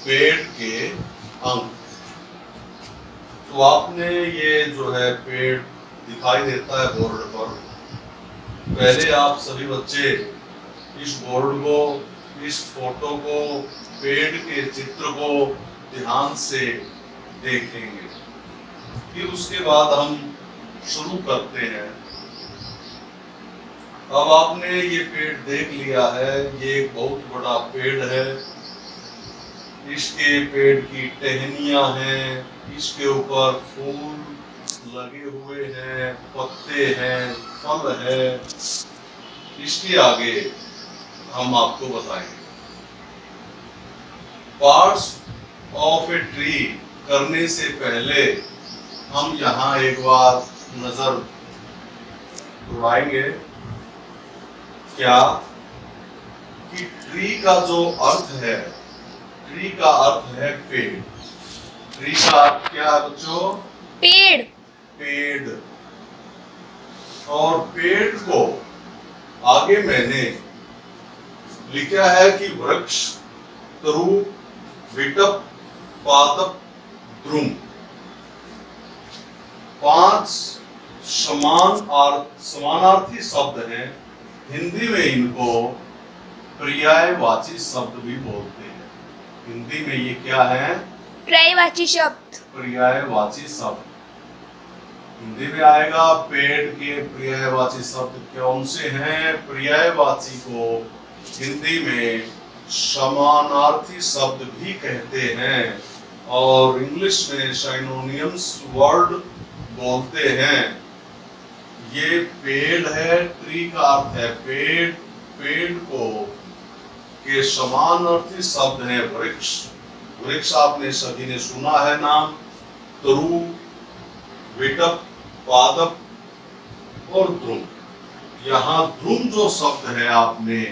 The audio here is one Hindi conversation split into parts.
पेड़ के अंग। तो आपने ये जो है पेड़ दिखाई देता है बोर्ड पर। पहले आप सभी बच्चे इस बोर्ड को, इस फोटो को, पेड़ के चित्र को ध्यान से देखेंगे। फिर उसके बाद हम शुरू करते हैं। अब आपने ये पेड़ देख लिया है, ये एक बहुत बड़ा पेड़ है। इसके पेड़ की टहनियां हैं, इसके ऊपर फूल लगे हुए हैं, पत्ते हैं, फल है। इसके आगे हम आपको बताएंगे। पार्ट्स ऑफ ए ट्री करने से पहले हम यहाँ एक बार नजर उड़ाएंगे। क्या कि ट्री का जो अर्थ है, ट्री का अर्थ है पेड़। ट्री का अर्थ क्या है बच्चों? पेड़। पेड़। और पेड़ को आगे मैंने लिखा है कि वृक्ष, तरु, विटप, पादप, द्रुम। 5 समानार्थी शब्द हैं। हिंदी में इनको पर्यायवाची शब्द भी बोलते हैं। हिंदी में ये क्या है? पर्यायवाची शब्द। पर्यायवाची शब्द हिंदी में आएगा। पेड़ के पर्यायवाची शब्द कौन से हैं? पर्यायवाची को हिंदी में समानार्थी शब्द भी कहते हैं और इंग्लिश में सिनोनिम्स वर्ड बोलते हैं। ये पेड़ है, ट्री का अर्थ है पेड़। पेड़ को के समानार्थी शब्द हैं वृक्ष। वृक्ष आपने सभी ने सुना है नाम। तरु, विटप, पादप और द्रुम। यहाँ द्रुम जो शब्द है, आपने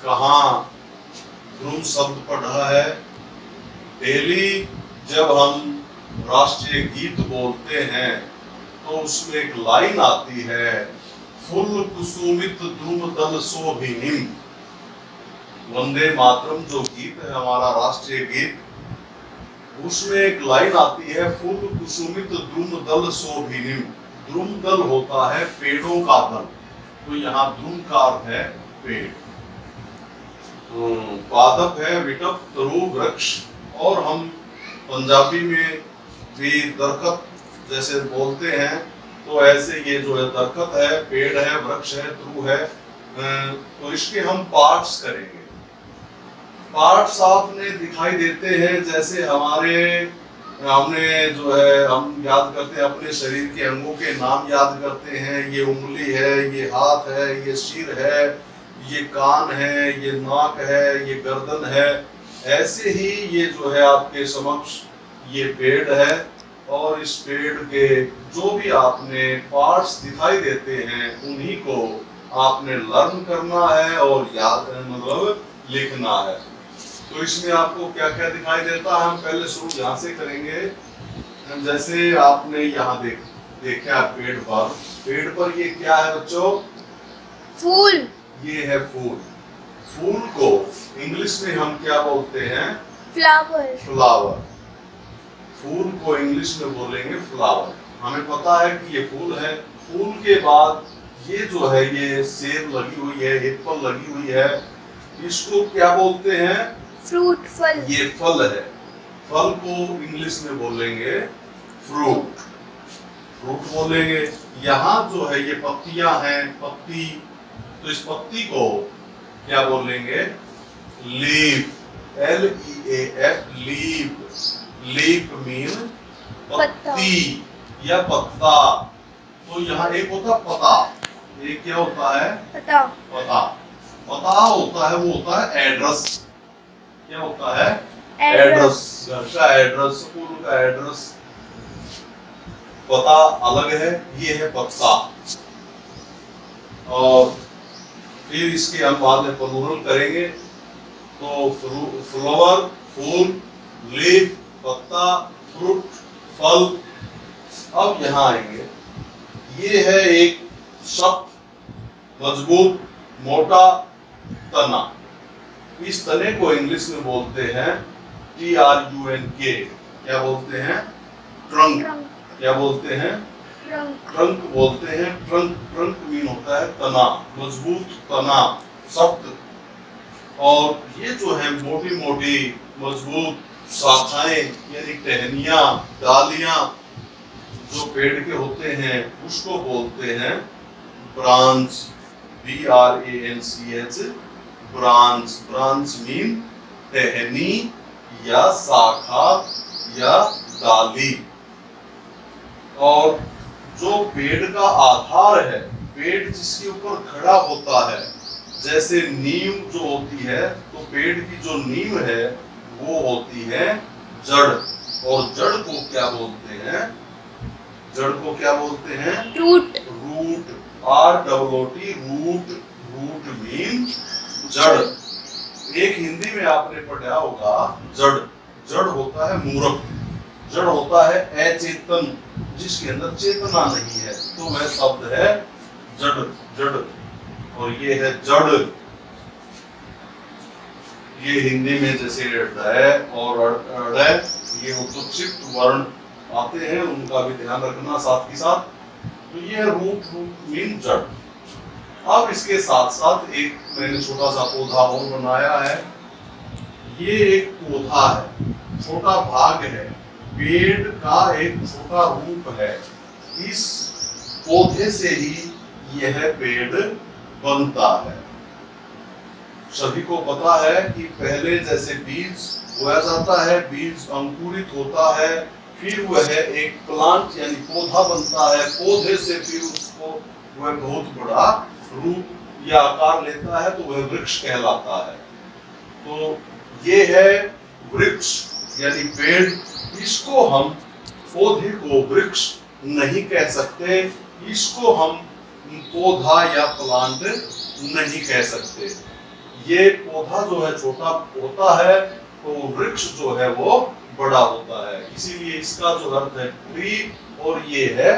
कहाँ द्रुम शब्द पढ़ा है? डेली जब हम राष्ट्रीय गीत बोलते हैं तो उसमें एक लाइन आती है, फुल कुसुमित द्रुम दल शोभिनीम। वंदे मातरम जो गीत है हमारा राष्ट्रीय गीत, उसमें एक लाइन आती है, फुल कुसुमित द्रुम दल शोभिनीम। द्रुम दल होता है पेड़ों का दल, तो यहाँ द्रुम का अर्थ है पेड़। पादप है विटप, तरु, वृक्ष। और हम पंजाबी में भी दरखत जैसे बोलते हैं, तो ऐसे ये जो है दरखत है, पेड़ है, वृक्ष है, तरु है। तो इसके हम पार्ट्स करेंगे। पार्ट्स आपने दिखाई देते हैं जैसे हमने जो है हम याद करते हैं अपने शरीर के अंगों के नाम याद करते हैं। ये उंगली है, ये हाथ है, ये सिर है, ये कान है, ये नाक है, ये गर्दन है। ऐसे ही ये जो है आपके समक्ष ये पेड़ है और इस पेड़ के जो भी आपने पार्ट्स दिखाई देते हैं उन्हीं को आपने लर्न करना है और याद मतलब लिखना है। तो इसमें आपको क्या क्या दिखाई देता है, हम पहले शुरू यहाँ से करेंगे। जैसे आपने यहाँ देखा पेड़ पर ये क्या है बच्चों? फूल। ये है फूल। फूल को इंग्लिश में हम क्या बोलते हैं? फ्लावर। फ्लावर। फूल को इंग्लिश में बोलेंगे फ्लावर। हमें पता है कि ये फूल है। फूल के बाद ये जो है ये सेब लगी हुई है, एप्पल लगी हुई है, इसको क्या बोलते हैं? फ्रूट, फल। ये फल है। फल को इंग्लिश में बोलेंगे फ्रूट। फ्रूट बोलेंगे। यहाँ जो है ये पत्तियां हैं, पत्ती, तो इस पत्ती को क्या बोलेंगे? Leaf. LEAF, leaf. Leaf mean पत्ती या पत्ता। तो यहाँ एक होता पता, एक क्या होता है? पता। पता। पता होता है, वो होता है एड्रेस। क्या होता है? एड्रेस। घर का एड्रेस, स्कूल का एड्रेस। पता अलग है, ये है पत्ता। और फिर इसके हम बाद में प्लूरल करेंगे। तो फ्लावर, फूल, लीफ, पत्ता, फ्रूट, फल। अब यहाँ आएंगे, ये है एक सख्त, मजबूत, मोटा तना। इस तने को इंग्लिश में बोलते हैं TRUNK, क्या बोलते हैं? ट्रंक। क्या बोलते हैं? ट्रंक बोलते हैं। ट्रंक, ट्रंक मीन होता है तना, मजबूत तना, सख्त। और ये जो है मोटी मोटी मजबूत शाखाएं यानी टहनियां, डालियां जो पेड़ के होते हैं उसको बोलते हैं branch. BRANCH, branch. Branch mean टहनी या शाखा या डाली। और जो पेड़ का आधार है, पेड़ जिसके ऊपर खड़ा होता है, जैसे नीम जो होती है, तो पेड़ की जो नीम है वो होती है जड़। और जड़ को क्या बोलते हैं? जड़ को क्या बोलते हैं? Root. Root, ROOT, root. Root mean जड़। एक हिंदी में आपने पढ़ा होगा जड़। जड़ होता है मूर्ख, जड़ होता है अचेतन, जिसके अंदर चेतना नहीं है, तो वह शब्द है जड़। जड़। और ये है जड़। ये हिंदी में जैसे ड और ड़, ये उत्तुक्षिप्त वर्ण आते हैं, उनका भी ध्यान रखना साथ ही साथ। तो ये रूट, रूट मीन जड़। अब इसके साथ साथ एक मैंने छोटा सा पौधा और बनाया है। ये एक पौधा है, छोटा भाग है, पेड़ का एक छोटा रूप है। इस पौधे से ही यह पेड़ बनता है। सभी को पता है कि पहले जैसे बीज बोया जाता है, बीज अंकुरित होता है, फिर वह एक प्लांट यानी पौधा बनता है। पौधे से फिर उसको वह बहुत बड़ा रूप या आकार लेता है, तो वह वृक्ष कहलाता है। तो ये है वृक्ष यानी पेड़। इसको हम पौधे को वृक्ष नहीं कह सकते, इसको हम पौधा या प्लांट नहीं कह सकते। ये पौधा जो है छोटा होता है, तो वृक्ष जो है वो बड़ा होता है। इसीलिए इसका जो अर्थ है ट्री, और ये है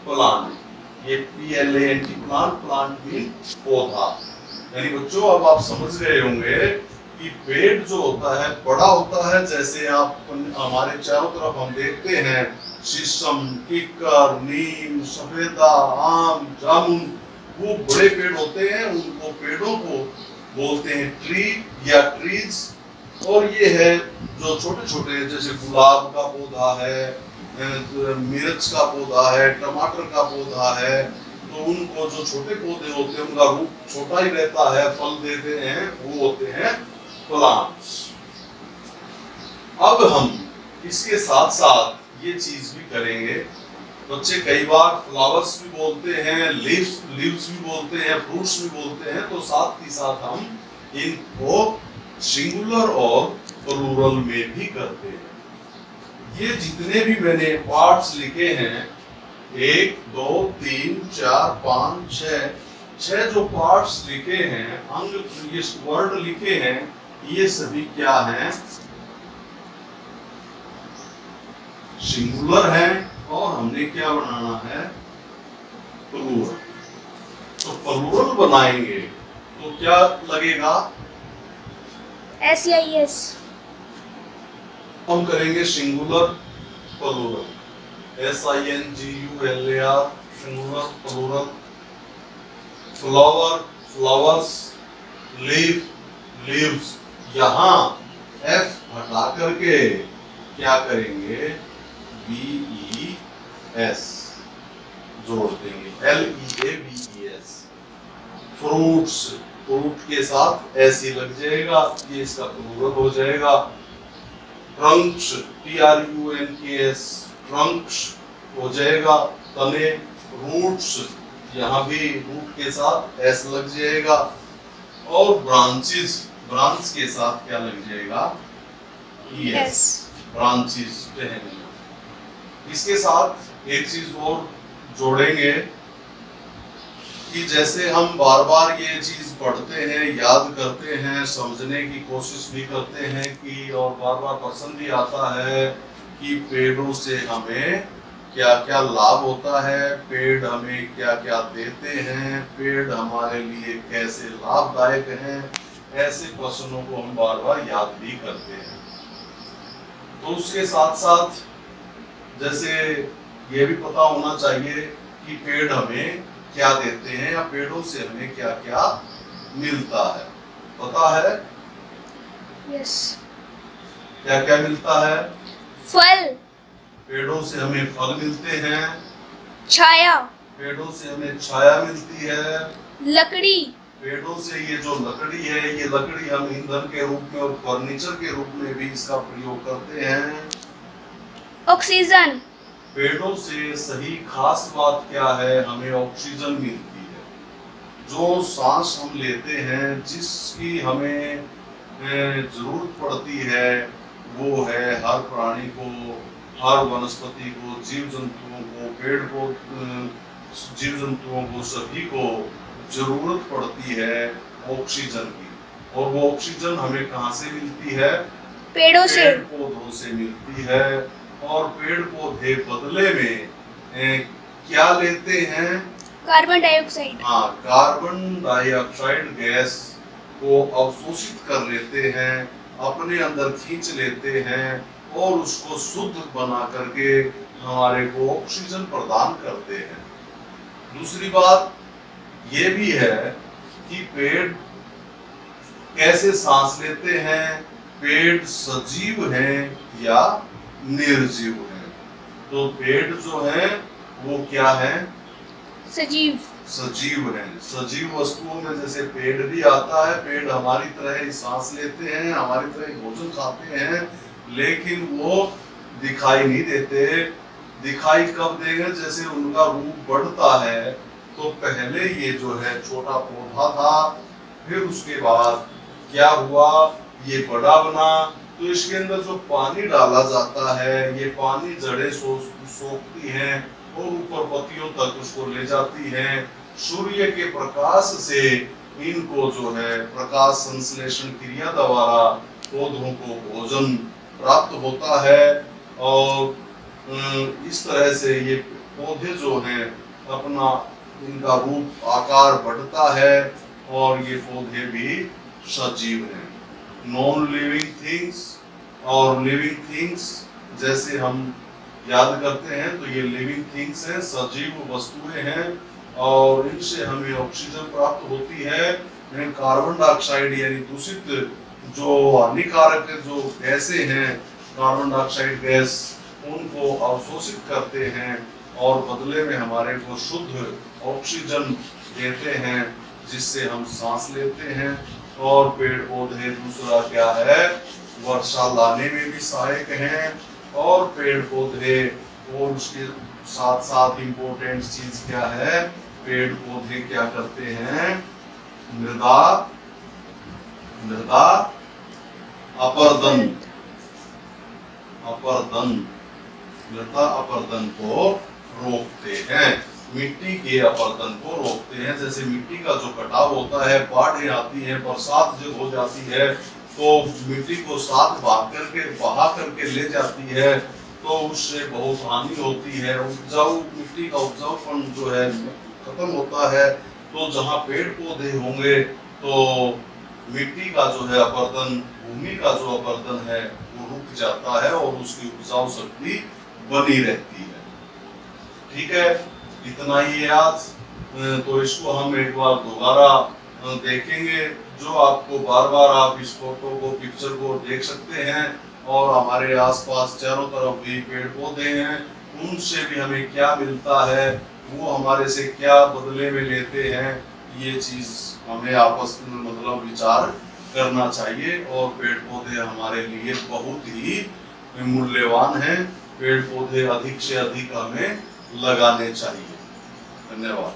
प्लांट। ये PLANT, प्लांट। प्लांट मीन पौधा। यानी बच्चों अब आप समझ गए होंगे कि पेड़ जो होता है बड़ा होता है। जैसे आप हमारे चारों तरफ हम देखते हैं शीशम, कीकर, नीम, सफेदा, आम, जामुन, वो बड़े पेड़ होते हैं। उनको पेड़ों को बोलते हैं ट्री या ट्रीज। और ये है जो छोटे छोटे, जैसे गुलाब का पौधा है, मिर्च का पौधा है, टमाटर का पौधा है, तो उनको जो छोटे पौधे होते हैं उनका रूप छोटा ही रहता है, फल देते हैं, वो होते हैं प्लांट्स। अब हम इसके साथ साथ ये चीज भी करेंगे। बच्चे कई बार फ्लावर्स भी बोलते हैं, लीव्स भी बोलते हैं, फ्रूट्स भी बोलते हैं, तो साथ ही साथ हम इनको सिंगुलर और प्लूरल में भी करते हैं। ये जितने भी मैंने पार्ट्स लिखे हैं, 1 2 3 4 5 6 जो पार्ट्स लिखे हैं, अंग, ये वर्ड लिखे हैं, ये सभी क्या हैं? सिंगुलर है। और हमने क्या बनाना है? प्लूरल। तो प्लूरल बनाएंगे तो क्या लगेगा? SIS। हम करेंगे singular plural, SINGULAR, singular plural. Flower, flowers, leaf, leaves. यहाँ F हटा करके क्या करेंगे? BES जोड़ देंगे, LEAVES। फ्रूट्स, फ्रूट के साथ ऐसे लग जाएगा, ये इसका प्लूरल हो जाएगा। ट्रंक्स, TRUNKS, ट्रंक्स हो जाएगा। तने, रूट्स, यहाँ भी रूट के साथ एस लग जाएगा। और ब्रांचेस, ब्रांच के साथ क्या लग जाएगा? ES, ब्रांचेस, टहनियां। इसके साथ एक चीज और जोड़ेंगे कि जैसे हम बार बार ये चीज पढ़ते हैं, याद करते हैं, समझने की कोशिश भी करते हैं कि, और बार बार प्रश्न भी आता है कि पेड़ों से हमें क्या क्या लाभ होता है, पेड़ हमें क्या क्या देते हैं, पेड़ हमारे लिए कैसे लाभदायक हैं। ऐसे प्रश्नों को हम बार बार याद भी करते हैं। तो उसके साथ साथ जैसे ये भी पता होना चाहिए कि पेड़ हमें क्या देते हैं या पेड़ों से हमें क्या क्या मिलता है। पता है यस। क्या क्या मिलता है? फल, पेड़ों से हमें फल मिलते हैं। छाया, पेड़ों से हमें छाया मिलती है। लकड़ी, पेड़ों से ये जो लकड़ी है, ये लकड़ी हम ईंधन के रूप में और फर्नीचर के रूप में भी इसका प्रयोग करते हैं। ऑक्सीजन, पेड़ों से सही खास बात क्या है, हमें ऑक्सीजन मिलती है। जो सांस हम लेते हैं, जिसकी हमें जरूरत पड़ती है, वो है हर प्राणी को, हर वनस्पति को, जीव जंतुओं को, पेड़ को, जीव जंतुओं को, सभी को जरूरत पड़ती है ऑक्सीजन की। और वो ऑक्सीजन हमें कहाँ से मिलती है? पेड़ों से, पेड़ पौधों से मिलती है। और पेड़ पौधे बदले में क्या लेते हैं? Carbon dioxide. हाँ, कार्बन डाइऑक्साइड गैस को अवशोषित कर लेते हैं, अपने अंदर खींच लेते हैं और उसको शुद्ध बना करके हमारे को ऑक्सीजन प्रदान करते हैं। दूसरी बात ये भी है कि पेड़ कैसे सांस लेते हैं, पेड़ सजीव हैं या निर्जीव हैं। तो पेड़ जो है वो क्या है? सजीव। सजीव है। सजीव वस्तुओं में जैसे पेड़ भी आता है। पेड़ हमारी तरह ही सांस लेते हैं, हमारी तरह ही भोजन खाते हैं, लेकिन वो दिखाई नहीं देते। दिखाई कब देंगे? जैसे उनका रूप बढ़ता है। तो पहले ये जो है छोटा पौधा था, फिर उसके बाद क्या हुआ, ये बड़ा बना। तो इसके अंदर जो पानी डाला जाता है, ये पानी जड़ें सोखती हैं और ऊपर पत्तियों तक उसको ले जाती हैं। सूर्य के प्रकाश से इनको जो है प्रकाश संश्लेषण क्रिया द्वारा पौधों को भोजन प्राप्त होता है। और इस तरह से ये पौधे जो हैं अपना, इनका रूप आकार बढ़ता है और ये पौधे भी सजीव हैं। नॉन लिविंग थिंग्स और लिविंग थिंग्स जैसे हम याद करते हैं तो ये लिविंग थिंग्स हैं, सजीव वस्तुएं हैं और इनसे हमें ऑक्सीजन प्राप्त होती है। कार्बन डाइऑक्साइड यानी दूषित जो हानिकारक जो गैसें हैं, कार्बन डाइऑक्साइड गैस, उनको अवशोषित करते हैं और बदले में हमारे को शुद्ध ऑक्सीजन देते हैं, जिससे हम सांस लेते हैं। और पेड़ पौधे दूसरा क्या है, वर्षा लाने में भी सहायक हैं। और पेड़ पौधे और उसके साथ साथ इम्पोर्टेंट चीज क्या है, पेड़ पौधे क्या करते हैं, मृदा अपरदन मृदा अपरदन को रोकते हैं, मिट्टी के अपरदन को रोकते हैं। जैसे मिट्टी का जो कटाव होता है, बाढ़ें आती हैं, बरसात जब हो जाती है तो मिट्टी को साथ बहा करके ले जाती है, तो उससे बहुत हानि होती है। उपजाऊ मिट्टी का उपजाऊपन जो है खत्म होता है। तो जहाँ पेड़ पौधे होंगे तो मिट्टी का जो है अपरदन, भूमि का जो अपरदन है वो रुक जाता है और उसकी उपजाऊ शक्ति बनी रहती है। ठीक है, इतना ही आज। तो इसको हम एक बार दोबारा देखेंगे। जो आपको बार बार आप इस फोटो को, पिक्चर को देख सकते हैं। और हमारे आसपास चारों तरफ भी पेड़ पौधे हैं, उनसे भी हमें क्या मिलता है, वो हमारे से क्या बदले में लेते हैं, ये चीज हमें आपस में मतलब विचार करना चाहिए। और पेड़ पौधे हमारे लिए बहुत ही मूल्यवान हैं। पेड़ पौधे अधिक से अधिक हमें लगाने चाहिए। धन्यवाद।